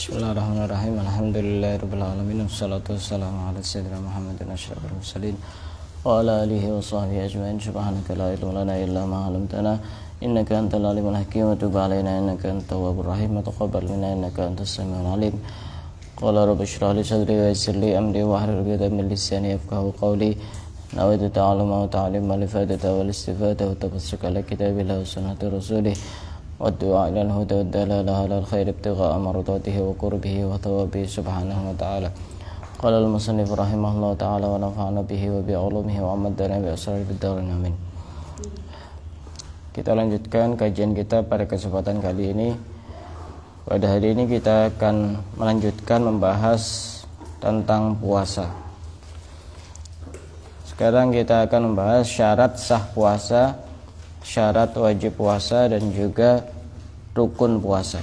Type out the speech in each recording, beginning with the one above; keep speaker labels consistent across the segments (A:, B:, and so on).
A: Bismillahirrahmanirrahim. Alhamdulillahirabbil alamin. Wassalatu wassalamu ala sayyidina Muhammadin asyrafil mursalin wa ala alihi wa sahbihi ajmain. Subhanaka la ilma lana illa ma 'allamtana innaka antal alimul hakim wa tub 'alaina innaka antat tawwabur rahim wa taqabbal minna innaka antas samiul alim. Qala rabbi shrah li sadri wa yassir li amri wa hlul 'uqdatam min lisani yafqahu qawli. Nawaitu ta'alluma wa ta'allima li fadata wal istifada wa tafassuka li kitabillah wa sunnati rasulih والدعاء إلى الهدى والدلالة على الخير ابتغاء مرضاته وقربه وثوابه سبحانه وتعالى. قال المصنف رحمه الله تعالى ونفعنا به وبعلومه وأمدنا بأسرار الدارين آمين. Kita lanjutkan kajian kita pada kesempatan kali ini. Pada hari ini kita akan melanjutkan membahas tentang puasa. Sekarang kita akan membahas syarat sah puasa, syarat wajib puasa, dan juga rukun puasa.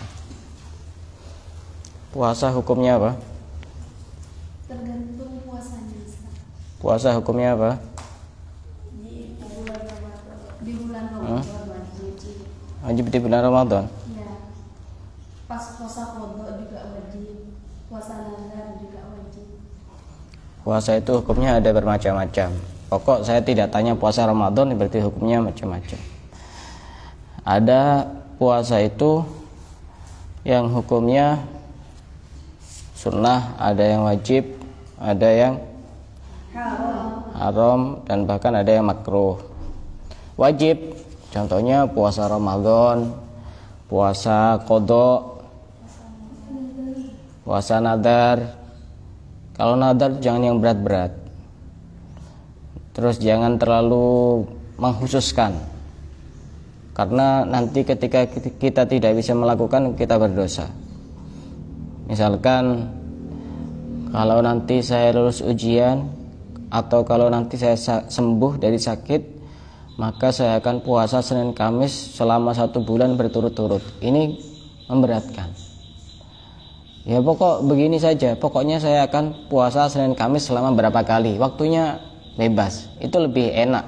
A: Puasa hukumnya apa?
B: Tergantung puasanya.
A: Puasa hukumnya apa?
B: Di bulan Ramadan. Di bulan Ramadan wajib.
A: Wajib di bulan Ramadan.
B: Ya. Pas puasa qadha juga wajib. Puasa nazar juga wajib.
A: Puasa itu hukumnya ada bermacam-macam. Pokok saya tidak tanya puasa Ramadan berarti hukumnya macam-macam. Ada puasa itu yang hukumnya sunnah, ada yang wajib, ada yang haram, dan bahkan ada yang makruh. Wajib, contohnya puasa Ramadan, puasa qadha, puasa nadar. Kalau nadar jangan yang berat-berat. Terus jangan terlalu mengkhususkan, karena nanti ketika kita tidak bisa melakukan, kita berdosa. Misalkan kalau nanti saya lulus ujian, atau kalau nanti saya sembuh dari sakit, maka saya akan puasa Senin Kamis selama 1 bulan berturut-turut. Ini memberatkan. Ya pokok begini saja, pokoknya saya akan puasa Senin Kamis selama berapa kali, waktunya bebas, itu lebih enak.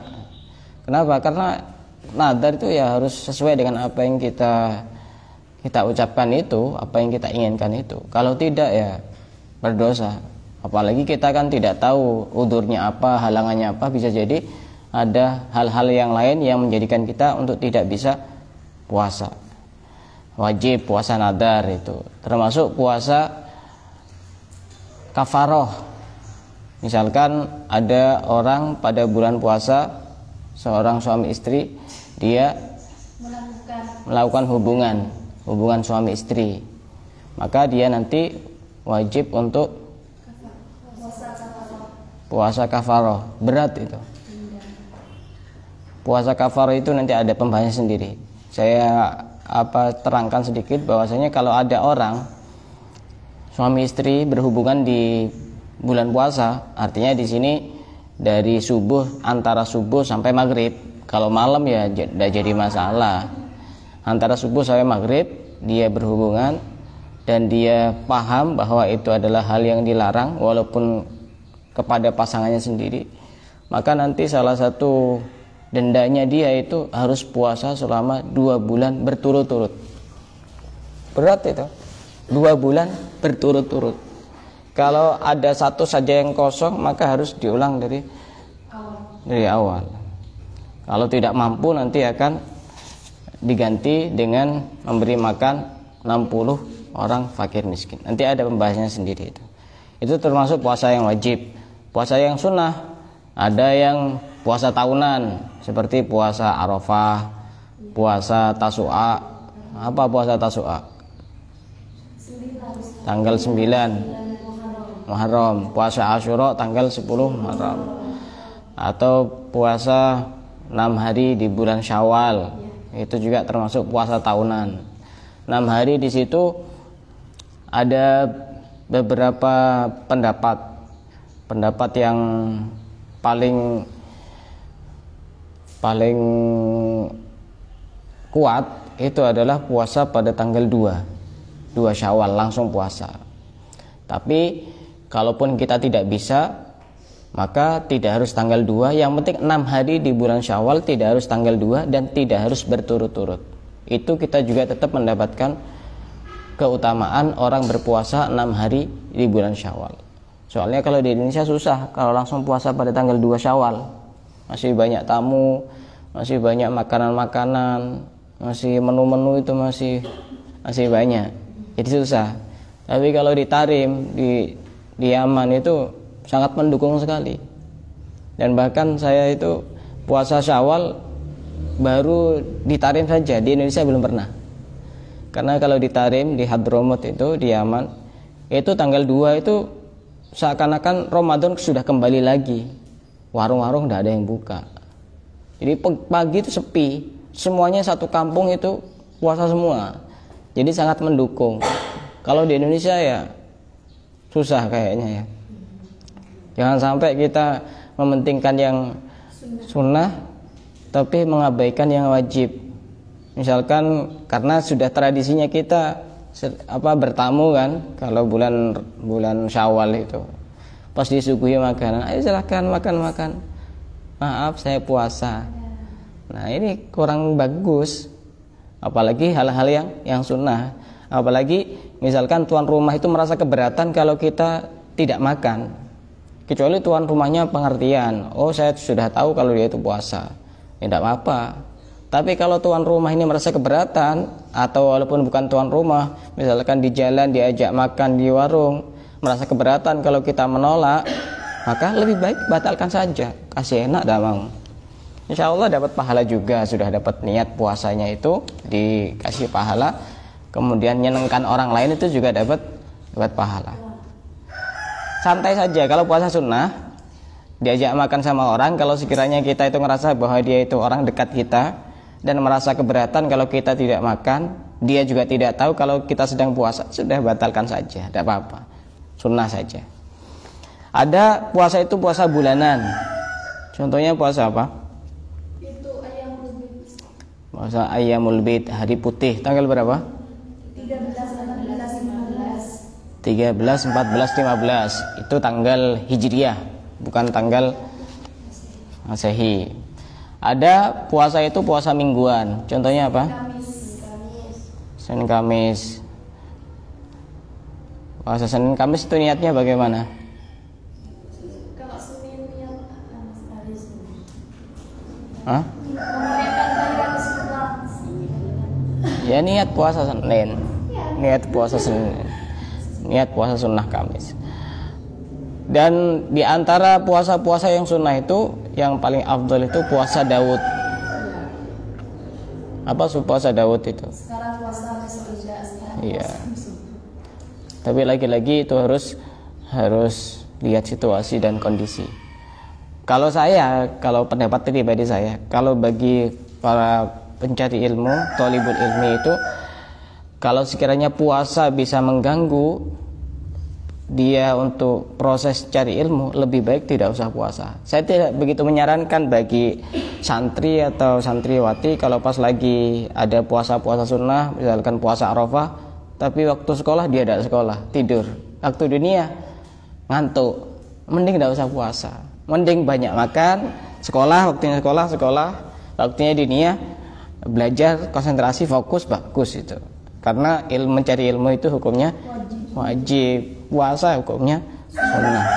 A: Kenapa? Karena nadar itu ya harus sesuai dengan apa yang kita ucapkan itu, apa yang kita inginkan itu. Kalau tidak ya berdosa. Apalagi kita kan tidak tahu udurnya apa, halangannya apa, bisa jadi ada hal-hal yang lain yang menjadikan kita untuk tidak bisa puasa. Wajib puasa nadar itu, termasuk puasa kafaroh. Misalkan ada orang pada bulan puasa, seorang suami istri, dia melakukan hubungan suami istri, maka dia nanti wajib untuk puasa kafaroh. Berat itu. Puasa kafaroh itu nanti ada pembahasan sendiri. Saya terangkan sedikit bahwasanya kalau ada orang suami istri berhubungan di bulan puasa, artinya di sini dari subuh, antara subuh sampai maghrib. Kalau malam ya tidak jadi masalah. Antara subuh sampai maghrib dia berhubungan dan dia paham bahwa itu adalah hal yang dilarang walaupun kepada pasangannya sendiri, maka nanti salah satu dendanya dia itu harus puasa selama 2 bulan berturut-turut. Berat itu, 2 bulan berturut-turut. Kalau ada satu saja yang kosong, maka harus diulang dari awal. Kalau tidak mampu, nanti akan diganti dengan memberi makan 60 orang fakir miskin. Nanti ada pembahasannya sendiri itu. Itu termasuk puasa yang wajib. Puasa yang sunnah, ada yang puasa tahunan, seperti puasa Arafah, puasa Tasu'a. Apa puasa Tasu'a? Tanggal 9 Muharram. Puasa Asyura tanggal 10 Muharram. Atau puasa 6 hari di bulan Syawal, itu juga termasuk puasa tahunan. 6 hari di situ ada beberapa pendapat yang paling kuat itu adalah puasa pada tanggal 2 Syawal, langsung puasa. Tapi kalaupun kita tidak bisa, maka tidak harus tanggal 2. Yang penting 6 hari di bulan Syawal tidak harus tanggal 2 dan tidak harus berturut-turut. Itu kita juga tetap mendapatkan keutamaan orang berpuasa 6 hari di bulan Syawal. Soalnya kalau di Indonesia susah kalau langsung puasa pada tanggal 2 Syawal. Masih banyak tamu, masih banyak makanan-makanan, masih menu-menu itu masih banyak. Jadi susah. Tapi kalau di Tarim, di Yaman itu sangat mendukung sekali. Dan bahkan saya itu puasa Syawal baru di Tarim saja, di Indonesia belum pernah. Karena kalau di Tarim, di Hadramut itu, di Yaman, itu tanggal 2 itu seakan-akan Ramadan sudah kembali lagi. Warung-warung tidak ada yang buka. Jadi pagi itu sepi, semuanya satu kampung itu puasa semua. Jadi sangat mendukung. Kalau di Indonesia ya susah kayaknya ya. Jangan sampai kita mementingkan yang sunnah tapi mengabaikan yang wajib. Misalkan karena sudah tradisinya kita bertamu kan, kalau bulan Syawal itu pas disuguhi makanan, ayo silahkan makan. Maaf saya puasa. Nah ini kurang bagus. Apalagi hal-hal yang sunnah. Apalagi misalkan tuan rumah itu merasa keberatan kalau kita tidak makan, kecuali tuan rumahnya pengertian, oh saya sudah tahu kalau dia itu puasa, ya tidak apa-apa. Tapi kalau tuan rumah ini merasa keberatan, atau walaupun bukan tuan rumah, misalkan di jalan diajak makan di warung, merasa keberatan kalau kita menolak, maka lebih baik batalkan saja, kasih enak dah mau. Insya Allah dapat pahala juga, sudah dapat niat puasanya itu dikasih pahala, kemudian nyenengkan orang lain itu juga dapat pahala. Santai saja kalau puasa sunnah, diajak makan sama orang, kalau sekiranya kita itu ngerasa bahwa dia itu orang dekat kita dan merasa keberatan kalau kita tidak makan, dia juga tidak tahu kalau kita sedang puasa, sudah batalkan saja, tidak apa-apa, sunnah saja. Ada puasa itu puasa bulanan, contohnya puasa apa? Puasa Ayyamul Bid, hari putih, tanggal berapa?
B: 13, 14, 15.
A: 13, 14, 15. Itu tanggal Hijriyah, bukan tanggal Masehi. Ada puasa itu puasa mingguan. Contohnya apa? Senin Kamis. Puasa Senin Kamis itu niatnya bagaimana?
B: Kalau Senin niat hari Senin.
A: Hah? Ya niat puasa Senin, niat puasa Senin, niat puasa sunnah Kamis. Dan di antara puasa-puasa yang sunnah itu yang paling afdal itu puasa Daud. Apa puasa Daud itu?
B: Sekarang puasa tidak.
A: Iya. Tapi lagi-lagi itu harus lihat situasi dan kondisi. Kalau pendapat pribadi saya, kalau bagi para pencari ilmu, thalibul ilmi itu, kalau sekiranya puasa bisa mengganggu dia untuk proses cari ilmu, lebih baik tidak usah puasa. Saya tidak begitu menyarankan bagi santri atau santriwati kalau pas lagi ada puasa-puasa sunnah, misalkan puasa Arafah, tapi waktu sekolah dia tidak sekolah, tidur. Waktu dunia ngantuk, mending tidak usah puasa. Mending banyak makan, waktunya sekolah, waktunya dunia belajar, konsentrasi, fokus, bagus itu. Karena mencari ilmu itu hukumnya wajib, puasa hukumnya sunnah.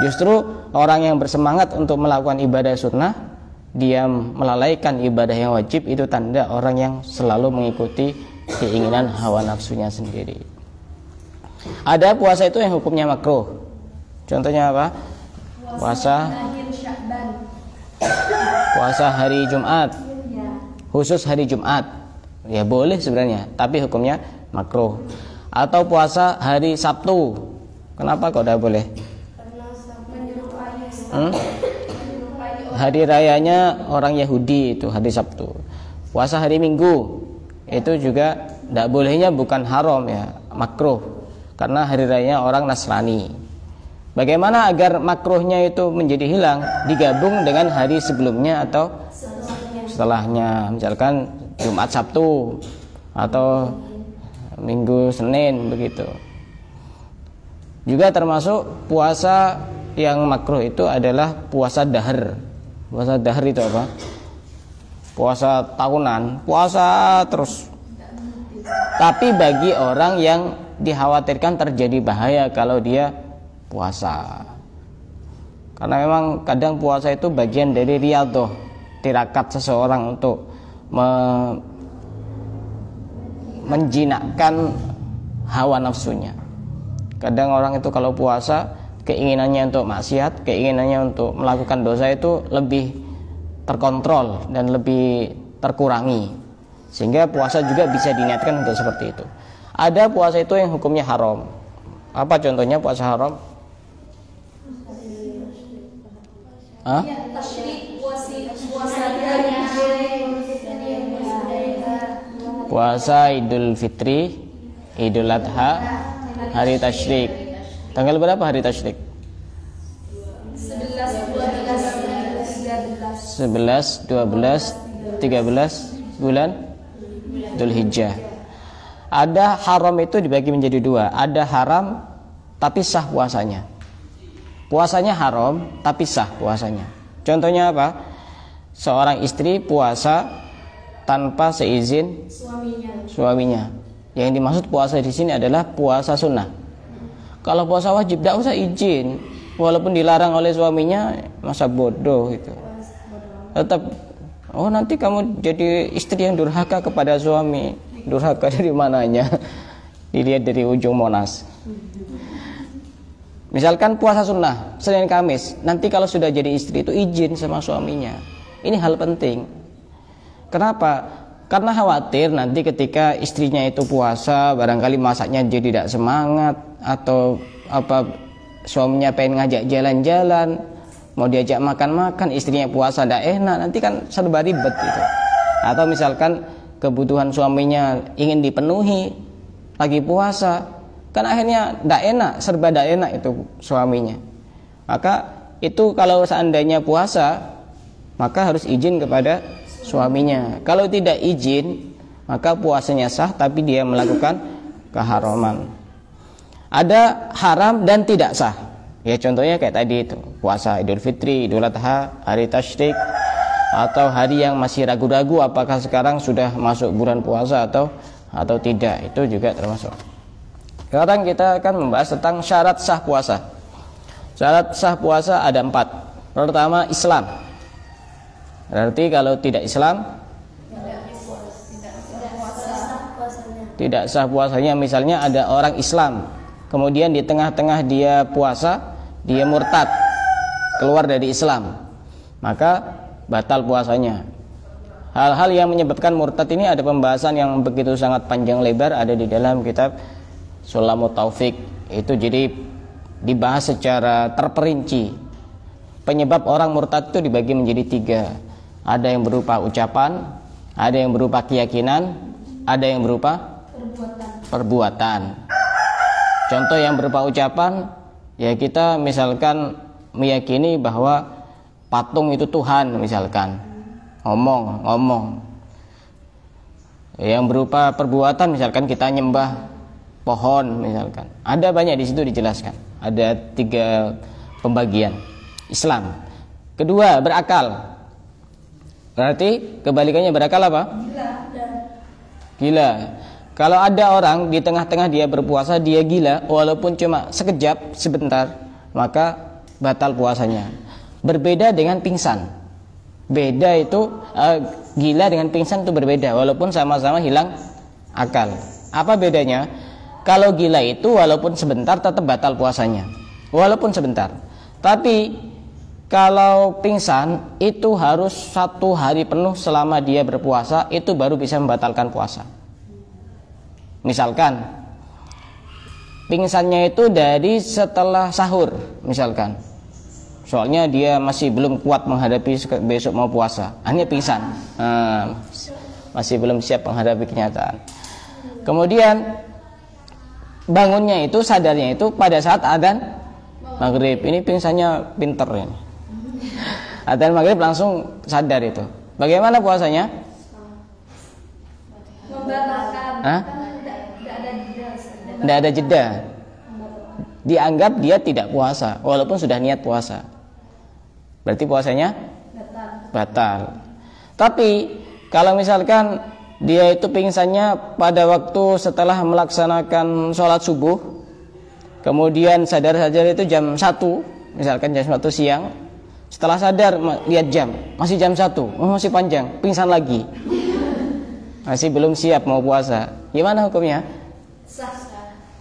A: Justru orang yang bersemangat untuk melakukan ibadah sunnah, dia melalaikan ibadah yang wajib, itu tanda orang yang selalu mengikuti keinginan hawa nafsunya sendiri. Ada puasa itu yang hukumnya makruh. Contohnya apa? Puasa hari Jumat, khusus hari Jumat, ya boleh sebenarnya, tapi hukumnya makruh. Atau puasa hari Sabtu, kenapa kok tidak boleh? Hari rayanya orang Yahudi itu hari Sabtu. Puasa hari Minggu itu juga tidak bolehnya, bukan haram ya, makruh, karena hari rayanya orang Nasrani. Bagaimana agar makruhnya itu menjadi hilang? Digabung dengan hari sebelumnya atau setelahnya, misalkan Jumat Sabtu atau Minggu Senin, begitu. Juga termasuk puasa yang makruh itu adalah puasa dahar. Puasa dahar itu apa? Puasa tahunan, puasa terus Tapi bagi orang yang dikhawatirkan terjadi bahaya kalau dia puasa. Karena memang kadang puasa itu bagian dari riyadhah, tirakat seseorang untuk menjinakkan hawa nafsunya. Kadang orang itu kalau puasa, keinginannya untuk maksiat, keinginannya untuk melakukan dosa itu lebih terkontrol dan lebih terkurangi, sehingga puasa juga bisa diniatkan untuk seperti itu. Ada puasa itu yang hukumnya haram. Apa contohnya puasa haram? Hah? Puasa Idul Fitri, Idul Adha, hari tasyrik. Tanggal berapa hari tasyrik? 11, 12, 13 bulan Dzulhijjah. Ada haram itu dibagi menjadi dua. Ada haram tapi sah puasanya. Puasanya haram tapi sah puasanya. Contohnya apa? Seorang istri puasa tanpa seizin suaminya. Yang dimaksud puasa di sini adalah puasa sunnah. Kalau puasa wajib tidak usah izin, walaupun dilarang oleh suaminya, masa bodoh itu. Tetap, oh nanti kamu jadi istri yang durhaka kepada suami. Durhaka dari mananya? Dilihat dari ujung Monas. Misalkan puasa sunnah Senin Kamis, nanti kalau sudah jadi istri itu izin sama suaminya. Ini hal penting. Kenapa? Karena khawatir nanti ketika istrinya itu puasa, barangkali masaknya jadi tidak semangat, atau suaminya pengen ngajak jalan-jalan, mau diajak makan-makan, istrinya puasa tidak enak, nanti kan serba ribet gitu. Atau misalkan kebutuhan suaminya ingin dipenuhi lagi puasa, kan akhirnya tidak enak, serba tidak enak itu suaminya. Maka itu kalau seandainya puasa, maka harus izin kepada suaminya. Kalau tidak izin, maka puasanya sah tapi dia melakukan keharaman. Ada haram dan tidak sah. Ya contohnya kayak tadi itu, puasa Idul Fitri, Idul Adha, hari tasyrik, atau hari yang masih ragu-ragu apakah sekarang sudah masuk bulan puasa atau tidak, itu juga termasuk. Sekarang kita akan membahas tentang syarat sah puasa. Syarat sah puasa ada 4. Pertama, Islam. Berarti kalau tidak Islam, tidak sah puasanya. Misalnya ada orang Islam, kemudian di tengah-tengah dia puasa, dia murtad, keluar dari Islam, maka batal puasanya. Hal-hal yang menyebabkan murtad ini ada pembahasan yang begitu sangat panjang lebar, ada di dalam kitab Sulamut Taufik. Itu jadi dibahas secara terperinci. Penyebab orang murtad itu dibagi menjadi 3. Ada yang berupa ucapan, ada yang berupa keyakinan, ada yang berupa perbuatan. Contoh yang berupa ucapan, ya kita misalkan meyakini bahwa patung itu Tuhan, misalkan ngomong. Yang berupa perbuatan, misalkan kita nyembah pohon, misalkan. Ada banyak di situ dijelaskan. Ada 3 pembagian Islam. Kedua, berakal. Berarti kebalikannya berakal apa? Gila. Kalau ada orang di tengah-tengah dia berpuasa, dia gila, walaupun cuma sekejap, sebentar, maka batal puasanya. Berbeda dengan pingsan. Beda itu, gila dengan pingsan itu berbeda, walaupun sama-sama hilang akal. Apa bedanya? Kalau gila itu walaupun sebentar tetap batal puasanya, walaupun sebentar. Tapi kalau pingsan itu harus 1 hari penuh selama dia berpuasa, itu baru bisa membatalkan puasa. Misalkan pingsannya itu dari setelah sahur, misalkan. Soalnya dia masih belum kuat menghadapi besok mau puasa, hanya pingsan, masih belum siap menghadapi kenyataan. Kemudian bangunnya itu, sadarnya itu pada saat adzan maghrib. Ini pingsannya pinter ini. Adzan maghrib langsung sadar itu. Bagaimana puasanya? Tidak ada jeda. Dianggap dia tidak puasa, walaupun sudah niat puasa. Berarti puasanya batal. Tapi kalau misalkan dia itu pingsannya pada waktu setelah melaksanakan sholat subuh, kemudian sadar-sadar itu jam 1, misalkan jam 1 siang. Setelah sadar lihat jam, masih jam 1, masih panjang, pingsan lagi, masih belum siap mau puasa. Gimana hukumnya?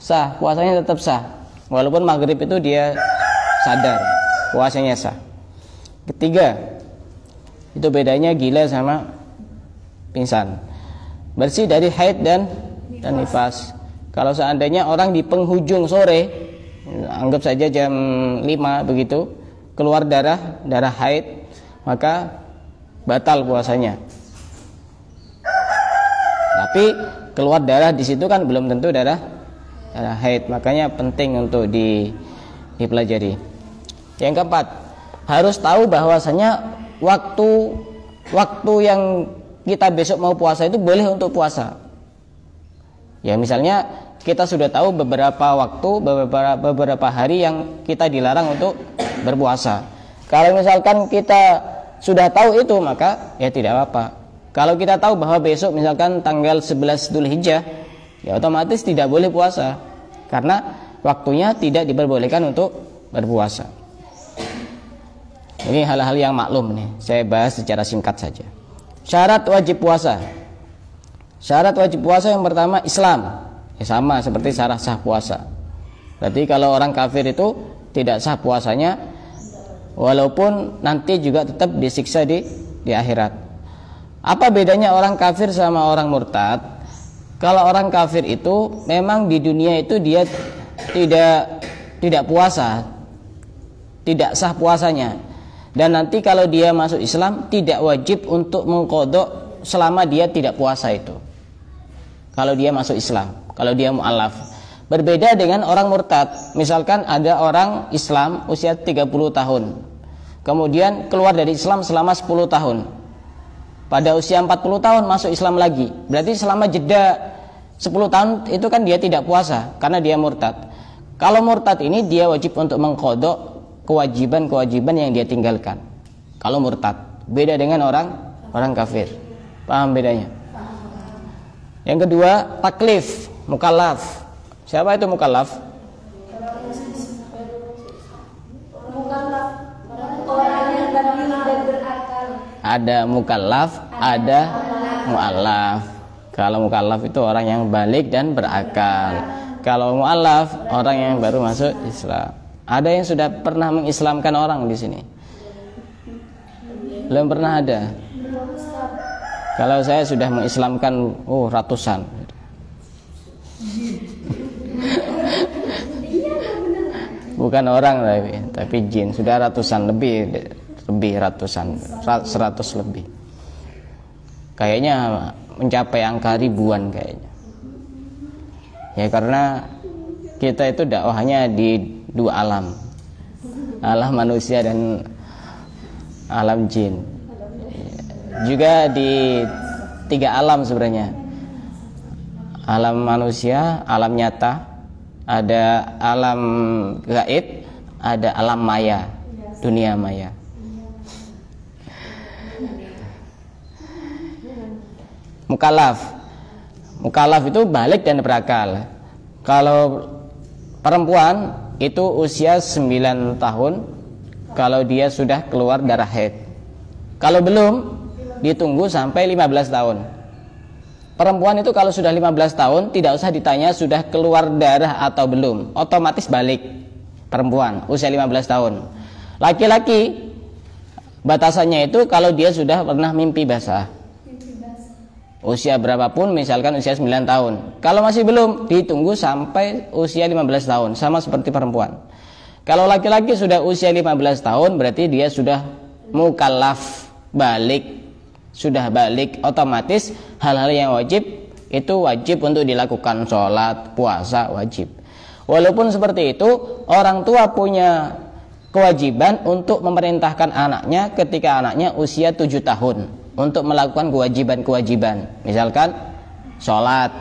A: Sah, puasanya tetap sah, walaupun maghrib itu dia sadar, puasanya sah. Ketiga, itu bedanya gila sama pingsan. Bersih dari haid dan nifas. Kalau seandainya orang di penghujung sore, anggap saja jam 5 begitu, keluar darah haid, maka batal puasanya. Tapi keluar darah di situ kan belum tentu darah haid, makanya penting untuk dipelajari. Yang keempat, harus tahu bahwasanya waktu yang kita besok mau puasa itu boleh untuk puasa. Ya, misalnya kita sudah tahu beberapa waktu, beberapa hari yang kita dilarang untuk berpuasa. Kalau misalkan kita sudah tahu itu, maka ya tidak apa-apa. Kalau kita tahu bahwa besok misalkan tanggal 11 Dzulhijjah, ya otomatis tidak boleh puasa, karena waktunya tidak diperbolehkan untuk berpuasa. Ini hal-hal yang maklum nih, saya bahas secara singkat saja. Syarat wajib puasa. Syarat wajib puasa yang pertama Islam. Ya sama seperti syarat sah puasa. Berarti kalau orang kafir itu tidak sah puasanya, walaupun nanti juga tetap disiksa di akhirat. Apa bedanya orang kafir sama orang murtad? Kalau orang kafir itu memang di dunia itu dia tidak puasa, tidak sah puasanya. Dan nanti kalau dia masuk Islam tidak wajib untuk mengqadha selama dia tidak puasa itu. Kalau dia masuk Islam, kalau dia mu'alaf. Berbeda dengan orang murtad. Misalkan ada orang Islam usia 30 tahun, kemudian keluar dari Islam selama 10 tahun. Pada usia 40 tahun masuk Islam lagi. Berarti selama jeda 10 tahun itu kan dia tidak puasa karena dia murtad. Kalau murtad ini dia wajib untuk mengqadha kewajiban-kewajiban yang dia tinggalkan. Kalau murtad, beda dengan orang kafir. Paham bedanya? Yang kedua, taklif, mukallaf. Siapa itu mukallaf? Ada mukallaf, ada mu'allaf. Kalau mukallaf itu orang yang balik dan berakal. Kalau mu'allaf orang yang baru masuk Islam. Ada yang sudah pernah mengislamkan orang di sini? Belum pernah ada. Kalau saya sudah mengislamkan ratusan. Bukan orang tapi jin. Sudah ratusan, lebih ratusan, 100 lebih. Kayaknya mencapai angka ribuan kayaknya. Ya karena kita itu dakwahnya di 2 alam, alam manusia dan alam jin. Juga di 3 alam sebenarnya. Alam manusia, alam nyata, ada alam gaib, ada alam maya, dunia maya. Mukallaf itu balik dan berakal. Kalau perempuan itu usia 9 tahun kalau dia sudah keluar darah haid. Kalau belum, ditunggu sampai 15 tahun. Perempuan itu kalau sudah 15 tahun tidak usah ditanya sudah keluar darah atau belum, otomatis balik. Perempuan usia 15 tahun. Laki-laki batasannya itu kalau dia sudah pernah mimpi basah. Usia berapapun, misalkan usia 9 tahun. Kalau masih belum, ditunggu sampai usia 15 tahun, sama seperti perempuan. Kalau laki-laki sudah usia 15 tahun, berarti dia sudah mukallaf, balik. Sudah balik, otomatis hal-hal yang wajib itu wajib untuk dilakukan, sholat, puasa, wajib. Walaupun seperti itu, orang tua punya kewajiban untuk memerintahkan anaknya ketika anaknya usia 7 tahun untuk melakukan kewajiban-kewajiban, misalkan sholat,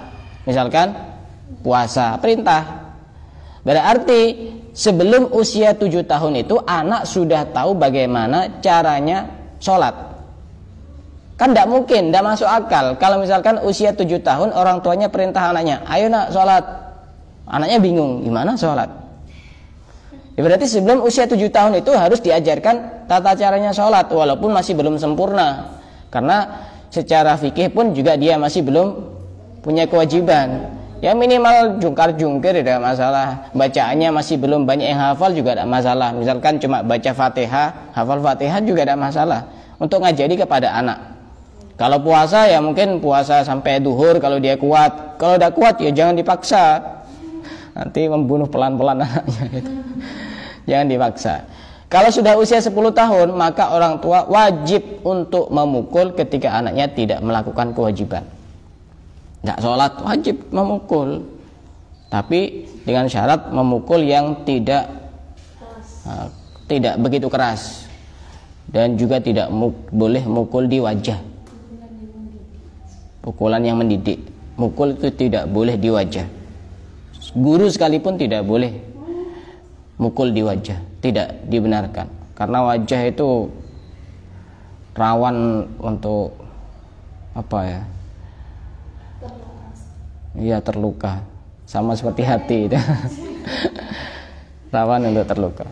A: misalkan puasa, perintah. Berarti sebelum usia 7 tahun itu anak sudah tahu bagaimana caranya sholat. Kan tidak mungkin, tidak masuk akal. Kalau misalkan usia 7 tahun orang tuanya perintah anaknya, ayo nak sholat. Anaknya bingung, gimana sholat? Ya berarti sebelum usia 7 tahun itu harus diajarkan tata caranya sholat, walaupun masih belum sempurna. Karena secara fikih pun juga dia masih belum punya kewajiban. Ya minimal jungkar-jungkir tidak masalah. Bacaannya masih belum banyak yang hafal juga tidak masalah. Misalkan cuma baca Fatihah, hafal Fatihah juga tidak masalah. Untuk ngajari kepada anak. Kalau puasa ya mungkin puasa sampai duhur kalau dia kuat. Kalau tidak kuat ya jangan dipaksa. Nanti membunuh pelan-pelan anaknya itu. Jangan dipaksa. Kalau sudah usia 10 tahun maka orang tua wajib untuk memukul ketika anaknya tidak melakukan kewajiban. Tidak sholat wajib memukul. Tapi dengan syarat memukul yang tidak begitu keras. Dan juga tidak boleh mukul di wajah. Pukulan yang mendidik. Mukul itu tidak boleh di wajah. Guru sekalipun tidak boleh mukul di wajah. Tidak dibenarkan. Karena wajah itu rawan untuk apa ya? Iya, terluka. Sama seperti hati itu. Rawan untuk terluka.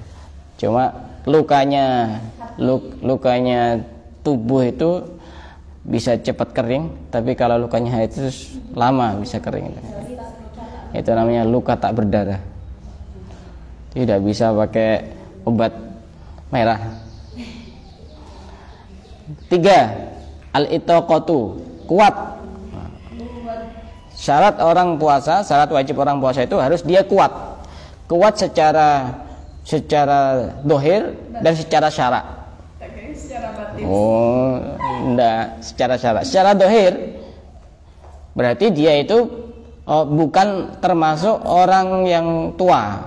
A: Cuma lukanya tubuh itu bisa cepat kering, tapi kalau lukanya itu lama bisa kering. Itu namanya luka tak berdarah. Tidak bisa pakai obat merah. 3. Al-itaqatu, kuat. Syarat orang puasa, syarat wajib orang puasa itu harus dia kuat. Kuat secara dohir dan secara syarak. Oh, enggak, secara syarak. Secara dohir berarti dia itu bukan termasuk orang yang tua.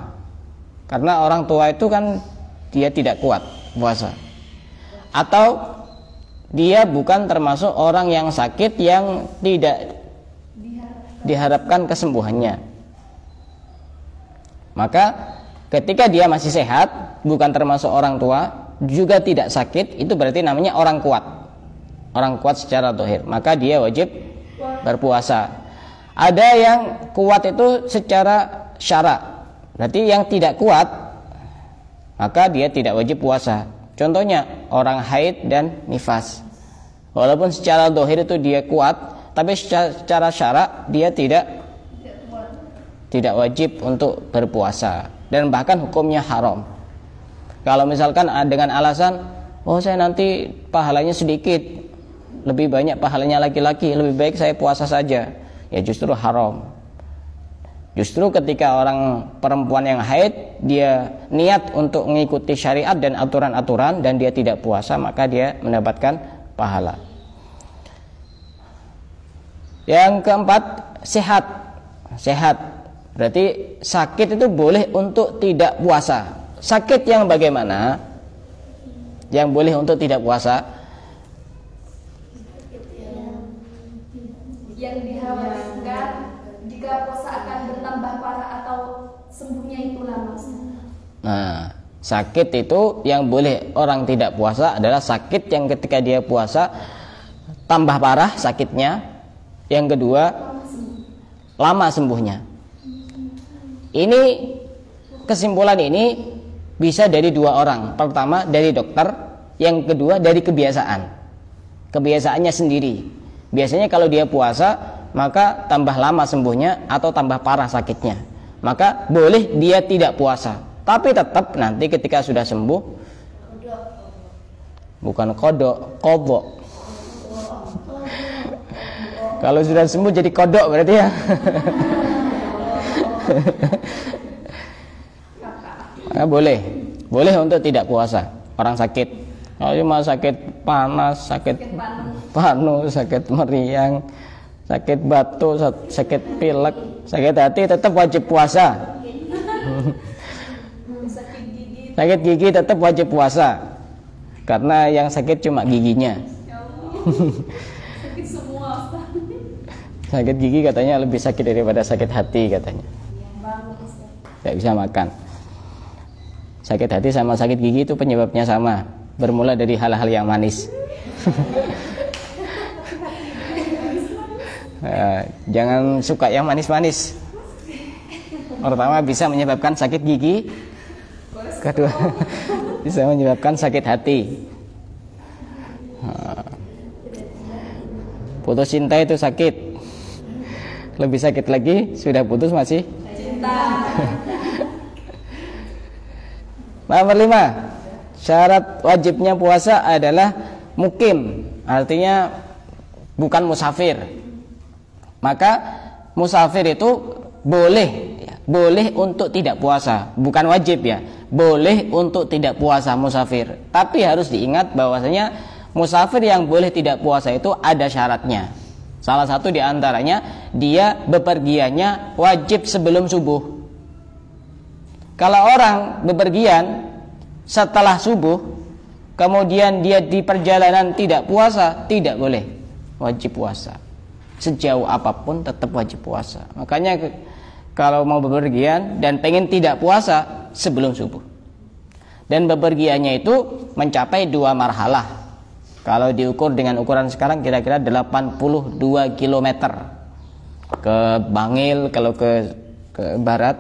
A: Karena orang tua itu kan dia tidak kuat puasa. Atau dia bukan termasuk orang yang sakit yang tidak diharapkan kesembuhannya. Maka ketika dia masih sehat, bukan termasuk orang tua, juga tidak sakit, itu berarti namanya orang kuat. Orang kuat secara dohir, maka dia wajib berpuasa. Ada yang kuat itu secara syarak, berarti yang tidak kuat, maka dia tidak wajib puasa. Contohnya orang haid dan nifas. Walaupun secara dohir itu dia kuat, tapi secara syarak dia tidak wajib untuk berpuasa. Dan bahkan hukumnya haram. Kalau misalkan dengan alasan, oh saya nanti pahalanya sedikit, lebih banyak pahalanya laki-laki, lebih baik saya puasa saja, ya justru haram. Justru ketika orang perempuan yang haid, dia niat untuk mengikuti syariat dan aturan-aturan dan dia tidak puasa, maka dia mendapatkan pahala. Yang keempat, sehat. Berarti sakit itu boleh untuk tidak puasa. Sakit yang bagaimana? Yang boleh untuk tidak puasa?
B: Yang dikhawatirkan jika puasa akan bertambah parah atau sembuhnya itu lama.
A: Nah, sakit itu yang boleh orang tidak puasa adalah sakit yang ketika dia puasa tambah parah sakitnya. Yang kedua, lama sembuhnya. Ini kesimpulan ini bisa dari dua orang. Pertama dari dokter, yang kedua dari kebiasaannya sendiri. Biasanya kalau dia puasa maka tambah lama sembuhnya atau tambah parah sakitnya, maka boleh dia tidak puasa. Tapi tetap nanti ketika sudah sembuh, bukan kodok. Kalau sudah sembuh jadi kodok berarti ya. Nah, boleh untuk tidak puasa orang sakit. Kalau cuma sakit panas, sakit panu, sakit meriang, sakit batu, sakit pilek, sakit hati tetap wajib puasa. Sakit gigi tetap wajib puasa. Karena yang sakit cuma giginya.
B: Sakit semua.
A: Sakit gigi katanya lebih sakit daripada sakit hati katanya. Tidak bisa makan. Sakit hati sama sakit gigi itu penyebabnya sama, bermula dari hal-hal yang manis. Jangan suka yang manis-manis. Pertama bisa menyebabkan sakit gigi, kedua bisa menyebabkan sakit hati. Putus cinta itu sakit, lebih sakit lagi sudah putus masih cinta. Nomor 5, syarat wajibnya puasa adalah mukim, artinya bukan musafir. Maka musafir itu boleh untuk tidak puasa, bukan wajib ya, boleh untuk tidak puasa musafir. Tapi harus diingat bahwasanya musafir yang boleh tidak puasa itu ada syaratnya. Salah satu diantaranya dia bepergiannya wajib sebelum subuh. Kalau orang bepergian setelah subuh, kemudian dia di perjalanan tidak puasa, tidak boleh wajib puasa. Sejauh apapun tetap wajib puasa. Makanya kalau mau bepergian dan pengen tidak puasa sebelum subuh. Dan bepergiannya itu mencapai 2 marhalah. Kalau diukur dengan ukuran sekarang kira-kira 82 km. Ke Bangil, kalau ke barat,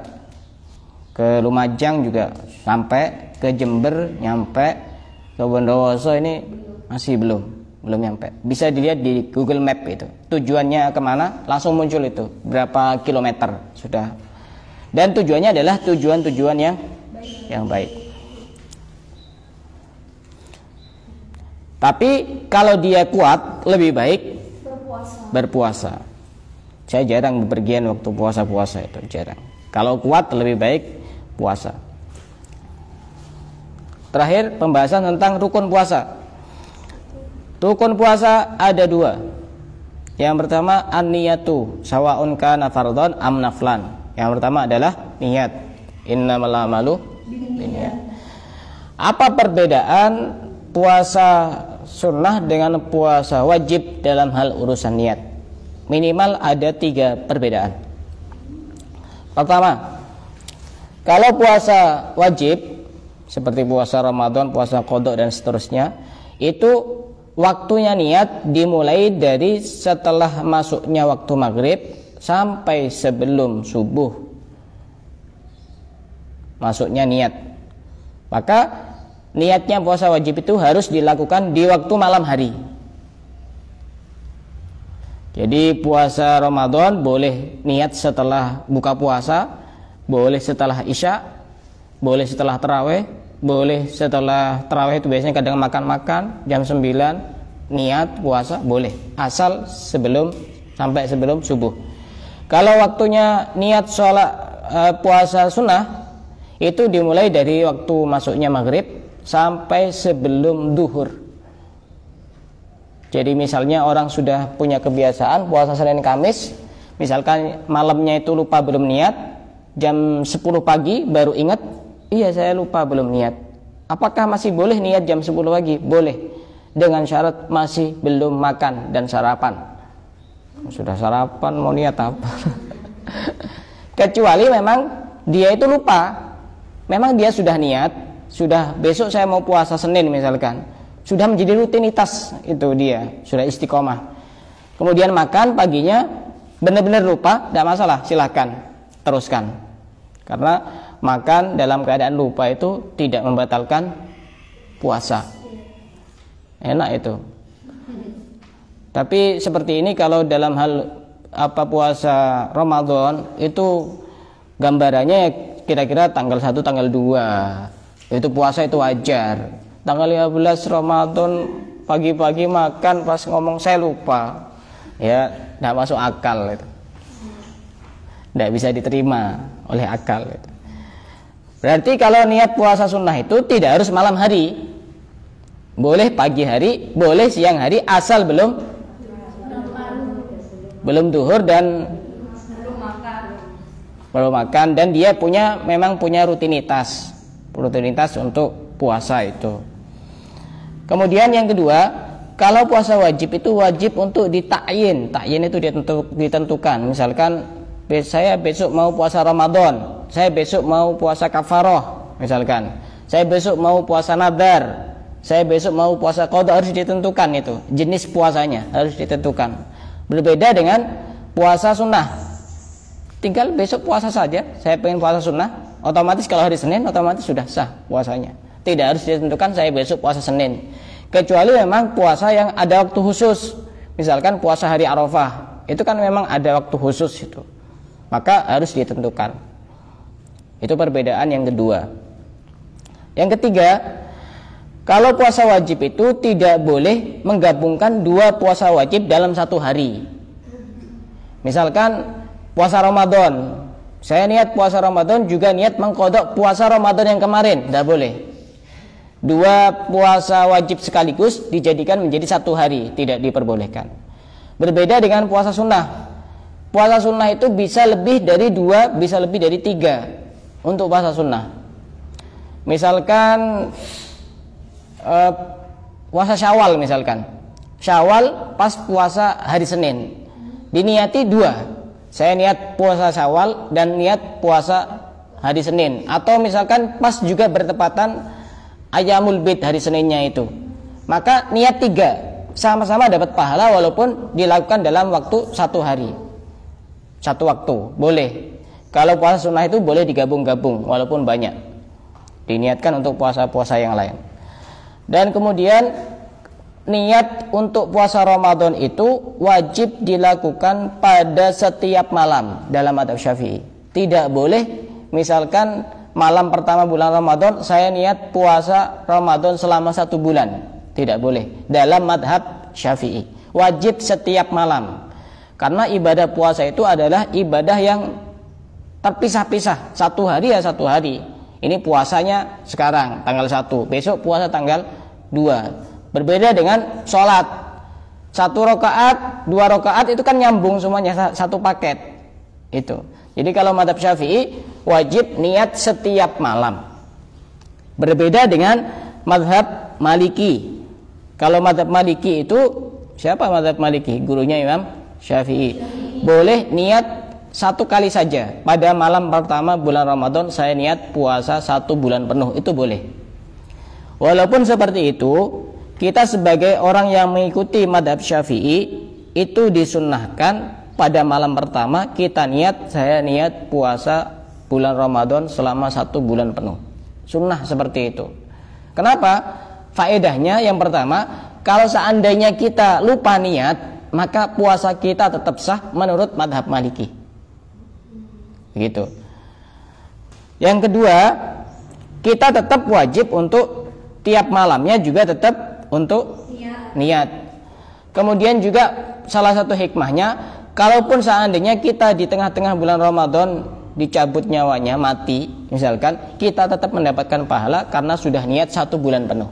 A: ke Lumajang juga sampai, ke Jember nyampe, ke Bondowoso ini masih belum nyampe. Bisa dilihat di Google Map itu. Tujuannya kemana? Langsung muncul itu. Berapa kilometer sudah. Dan tujuannya adalah tujuan-tujuan yang baik. Tapi kalau dia kuat, lebih baik berpuasa. Saya jarang bepergian waktu puasa-puasa itu, jarang. Kalau kuat lebih baik puasa. Terakhir pembahasan tentang rukun puasa. Rukun puasa ada 2. Yang pertama an-niyatu, sawa'un kana fardhon am naflan. Yang pertama adalah niat. Innamal a'malu binniyat. Apa perbedaan puasa sunnah dengan puasa wajib dalam hal urusan niat? Minimal ada 3 perbedaan. Pertama, kalau puasa wajib seperti puasa Ramadan, puasa qada dan seterusnya, itu waktunya niat dimulai dari setelah masuknya waktu maghrib sampai sebelum subuh. Masuknya niat. Maka niatnya puasa wajib itu harus dilakukan di waktu malam hari. Jadi puasa Ramadan boleh niat setelah buka puasa, boleh setelah isya, boleh setelah tarawih, boleh setelah tarawih itu biasanya kadang makan-makan jam 9 niat puasa boleh, asal sampai sebelum subuh. Kalau waktunya niat sholat puasa sunnah itu dimulai dari waktu masuknya maghrib sampai sebelum duhur. Jadi misalnya orang sudah punya kebiasaan puasa Senin Kamis, misalkan malamnya itu lupa belum niat, jam 10 pagi baru ingat, iya saya lupa belum niat. Apakah masih boleh niat jam 10 pagi? Boleh, dengan syarat masih belum makan dan sarapan. Sudah sarapan mau niat apa? Kecuali memang dia itu lupa, memang dia sudah niat, sudah besok saya mau puasa Senin misalkan, sudah menjadi rutinitas itu, dia sudah istiqomah. Kemudian makan paginya benar-benar lupa, tidak masalah, silahkan teruskan. Karena makan dalam keadaan lupa itu tidak membatalkan puasa. Enak itu. Tapi seperti ini kalau dalam hal puasa Ramadan itu gambarannya kira-kira tanggal 1 tanggal 2. Itu puasa itu wajar. Tanggal 15 Ramadan pagi-pagi makan pas ngomong saya lupa. Ya, tidak masuk akal itu. Tidak bisa diterima oleh akal itu. Berarti kalau niat puasa sunnah itu tidak harus malam hari. Boleh pagi hari, boleh siang hari, asal belum duhur dan belum makan, dan dia memang punya rutinitas untuk puasa itu. Kemudian yang kedua, kalau puasa wajib itu wajib untuk ditakyin. Takyin itu ditentukan. Misalkan saya besok mau puasa Ramadan, saya besok mau puasa kafaroh, misalkan saya besok mau puasa nadar, saya besok mau puasa qada, harus ditentukan itu jenis puasanya, harus ditentukan. Berbeda dengan puasa sunnah, tinggal besok puasa saja. Saya pengen puasa sunnah, otomatis kalau hari Senin otomatis sudah sah puasanya. Tidak harus ditentukan saya besok puasa Senin, kecuali memang puasa yang ada waktu khusus. Misalkan puasa hari Arafah, itu kan memang ada waktu khusus itu, maka harus ditentukan. Itu perbedaan yang kedua. Yang ketiga, kalau puasa wajib itu tidak boleh menggabungkan dua puasa wajib dalam satu hari. Misalkan puasa Ramadan, saya niat puasa Ramadan juga niat mengqadha puasa Ramadan yang kemarin, tidak boleh. Dua puasa wajib sekaligus dijadikan menjadi satu hari, tidak diperbolehkan. Berbeda dengan puasa sunnah. Puasa sunnah itu bisa lebih dari dua, bisa lebih dari tiga untuk puasa sunnah. Misalkan puasa Syawal, misalkan Syawal pas puasa hari Senin, diniati dua. Saya niat puasa Syawal dan niat puasa hari Senin. Atau misalkan pas juga bertepatan Ayyamul Bid, hari Seninnya itu, maka niat tiga, sama-sama dapat pahala walaupun dilakukan dalam waktu satu hari, satu waktu. Boleh. Kalau puasa sunnah itu boleh digabung-gabung walaupun banyak, diniatkan untuk puasa-puasa yang lain. Dan kemudian niat untuk puasa Ramadan itu wajib dilakukan pada setiap malam dalam mazhab Syafi'i. Tidak boleh misalkan malam pertama bulan Ramadan saya niat puasa Ramadan selama 1 bulan. Tidak boleh. Dalam mazhab Syafi'i wajib setiap malam, karena ibadah puasa itu adalah ibadah yang terpisah-pisah, satu hari ya satu hari. Ini puasanya sekarang tanggal 1, besok puasa tanggal 2. Berbeda dengan sholat, 1 rakaat, 2 rakaat itu kan nyambung semuanya, satu paket itu. Jadi kalau mazhab Syafi'i wajib niat setiap malam. Berbeda dengan mazhab Maliki. Kalau mazhab Maliki itu, siapa mazhab Maliki? Gurunya Imam Syafi'i. Boleh niat 1 kali saja. Pada malam pertama bulan Ramadan saya niat puasa 1 bulan penuh, itu boleh. Walaupun seperti itu, kita sebagai orang yang mengikuti mazhab Syafi'i itu disunnahkan pada malam pertama kita niat, saya niat puasa bulan Ramadan selama 1 bulan penuh. Sunnah seperti itu. Kenapa? Faedahnya yang pertama, kalau seandainya kita lupa niat, maka puasa kita tetap sah menurut mazhab Maliki. Begitu. Yang kedua, kita tetap wajib untuk tiap malamnya juga tetap untuk niat. Kemudian juga salah satu hikmahnya, kalaupun seandainya kita di tengah-tengah bulan Ramadan dicabut nyawanya, mati misalkan, kita tetap mendapatkan pahala karena sudah niat 1 bulan penuh.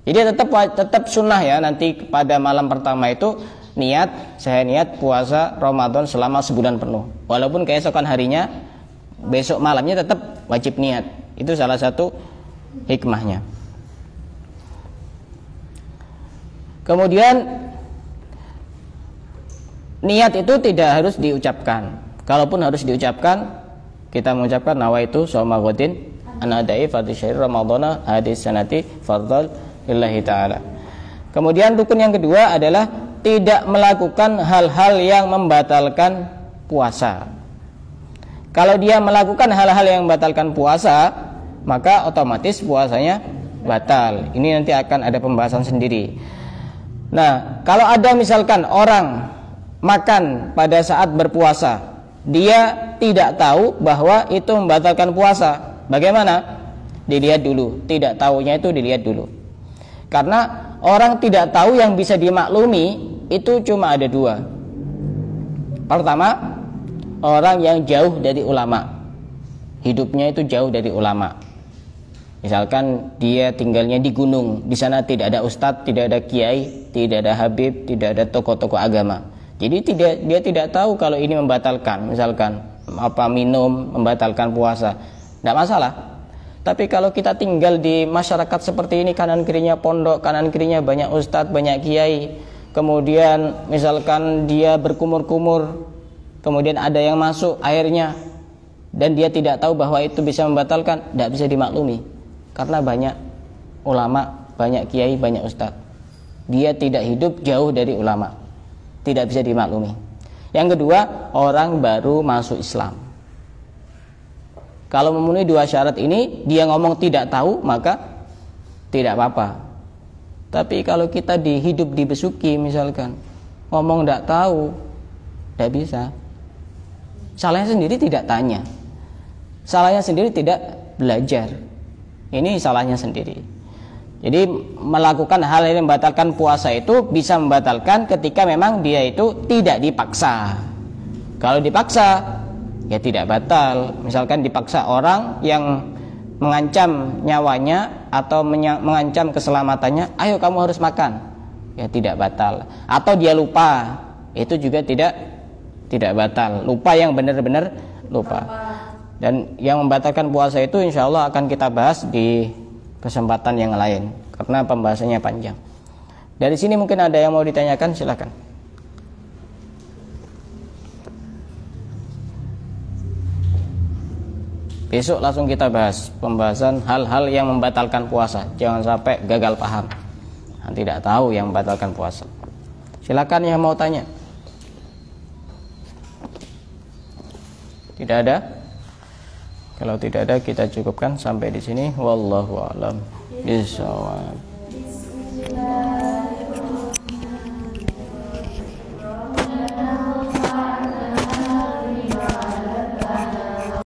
A: Jadi tetap sunnah ya, nanti pada malam pertama itu niat, saya niat puasa Ramadan selama sebulan penuh. Walaupun keesokan harinya, besok malamnya tetap wajib niat. Itu salah satu hikmahnya. Kemudian niat itu tidak harus diucapkan. Kalaupun harus diucapkan, kita mengucapkan nawaitu shauma ghadin an adai fardhi syahr ramadhana hadis sanati fardhal lillahi taala. Kemudian rukun yang kedua adalah tidak melakukan hal-hal yang membatalkan puasa. Kalau dia melakukan hal-hal yang membatalkan puasa, maka otomatis puasanya batal. Ini nanti akan ada pembahasan sendiri. Nah, kalau ada misalkan orang makan pada saat berpuasa, dia tidak tahu bahwa itu membatalkan puasa, bagaimana? Dilihat dulu. Tidak tahunya itu dilihat dulu. Karena orang tidak tahu yang bisa dimaklumi itu cuma ada 2. Pertama, orang yang jauh dari ulama, hidupnya itu jauh dari ulama. Misalkan dia tinggalnya di gunung, di sana tidak ada ustadz, tidak ada kiai, tidak ada habib, tidak ada tokoh-tokoh agama. Jadi dia tidak tahu kalau ini membatalkan, misalkan minum membatalkan puasa, tidak masalah. Tapi kalau kita tinggal di masyarakat seperti ini, kanan kirinya pondok, kanan kirinya banyak ustadz, banyak kiai, kemudian misalkan dia berkumur-kumur, kemudian ada yang masuk airnya, dan dia tidak tahu bahwa itu bisa membatalkan, tidak bisa dimaklumi. Karena banyak ulama, banyak kiai, banyak ustadz. Dia tidak hidup jauh dari ulama, tidak bisa dimaklumi. Yang kedua, orang baru masuk Islam. Kalau memenuhi dua syarat ini, dia ngomong tidak tahu, maka tidak apa-apa. Tapi kalau kita hidup di Besuki misalkan, ngomong tidak tahu, tidak bisa. Salahnya sendiri tidak tanya, salahnya sendiri tidak belajar. Ini salahnya sendiri. Jadi melakukan hal yang membatalkan puasa itu bisa membatalkan ketika memang dia itu tidak dipaksa. Kalau dipaksa, ya tidak batal. Misalkan dipaksa orang yang mengancam nyawanya atau mengancam keselamatannya, ayo kamu harus makan, ya tidak batal. Atau dia lupa, itu juga tidak batal. Lupa yang benar-benar lupa. Dan yang membatalkan puasa itu insya Allah akan kita bahas di kesempatan yang lain karena pembahasannya panjang. Dari sini mungkin ada yang mau ditanyakan, silakan. Besok langsung kita bahas pembahasan hal-hal yang membatalkan puasa. Jangan sampai gagal paham, tidak tahu yang membatalkan puasa. Silakan yang mau tanya. Tidak ada? Kalau tidak ada kita cukupkan sampai di sini. Wallahu a'lam bishawab.